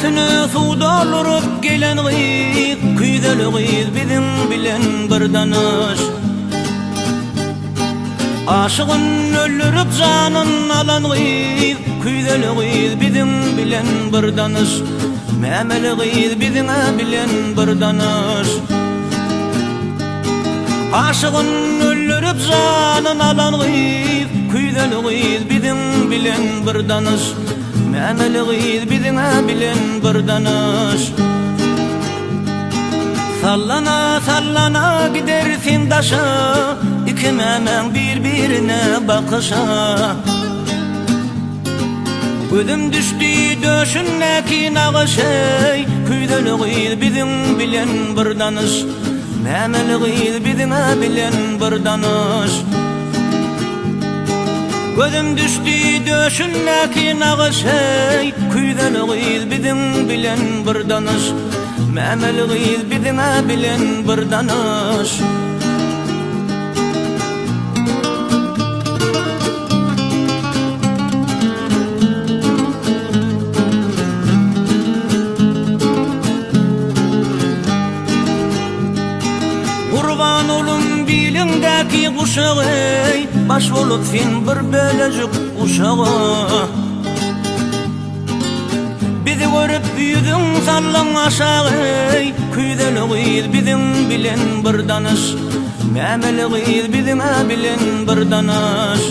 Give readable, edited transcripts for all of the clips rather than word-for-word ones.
Mäsini suwdalyryp gelen gyz, küýdeli gyz biziň bilen bir danış. Aşygyn öldürüp janyn alan gyz, küýdeli gyz biziň bilen bir danış. Mämeli gyz biziňe bilen bir danış. Aşygyn öldürüp janyn alan gyz, küýdeli gyz biziň bilen bir danış. Mämeli gyz biziňe bilen bir danış. Sallana sallana gidersin daşa, iki mämeň bir-birine bakışa. Gözüm düşdi döşünnäki nağışay, küýdeli gyz biziň bilen bir danış. Mämeli gyz biziňe bilen bir danış. Gözüm düşdi döşünnäki nağışay, küýdeli gyz biziň bilen bir danış. Mämeli gyz biziňe bilen bir danış. Gurban olum biliňdäki guşagy, baş bolup sen bir bölejik uşagy. Bizi görüp büyüdüň sallaň aşagy, küýdeli gyz biziň bilen bir danış. Mämeli gyz biziňe bilen bir danış.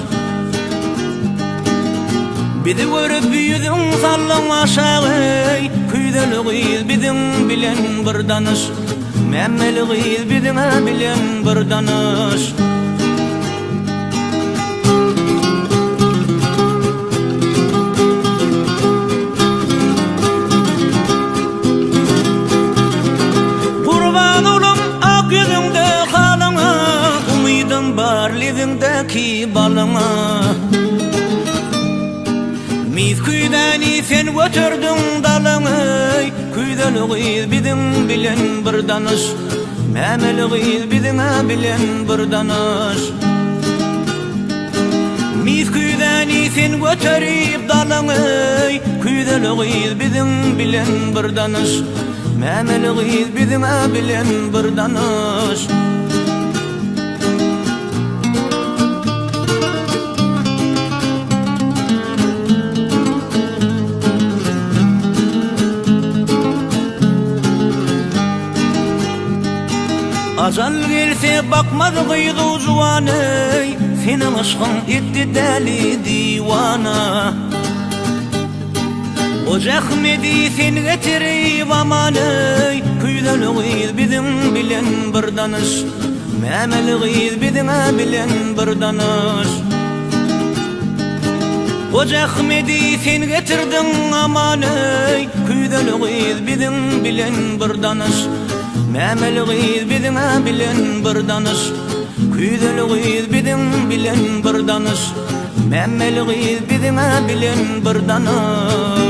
Bizi görüp büyüdüň sallaň aşagy, küýdeli gyz biziň bilen bir danış. Mämeli gyz biziňe bilen bir danış. Barlydığındaki balına mis küydeni sen götürdün dalını, küydeli gyz biziň bilen bir danış. Mämeli gyz biziňe bilen bir danış. Mis küydeni sen götürip dalını, küydeli gyz biziň bilen bir danış. Mämeli gyz biziňe bilen bir danış. Ajal gelse bakmaz gyz ujwany, senin aşkyň etdi däli diwana. O jahmedi sen getirip amany, küýdeli gyz biziň bilen bir danış. Mämeli gyz biziňe bilen bir danış. O jahmedi sen getirdiň amany, küýdeli gyz biziň bilen bir danış. Mämeli gyz biziňe bilen bir danış. Küýdeli gyz biziň bilen bir danış. Mämeli gyz biziňe bilen bir danış.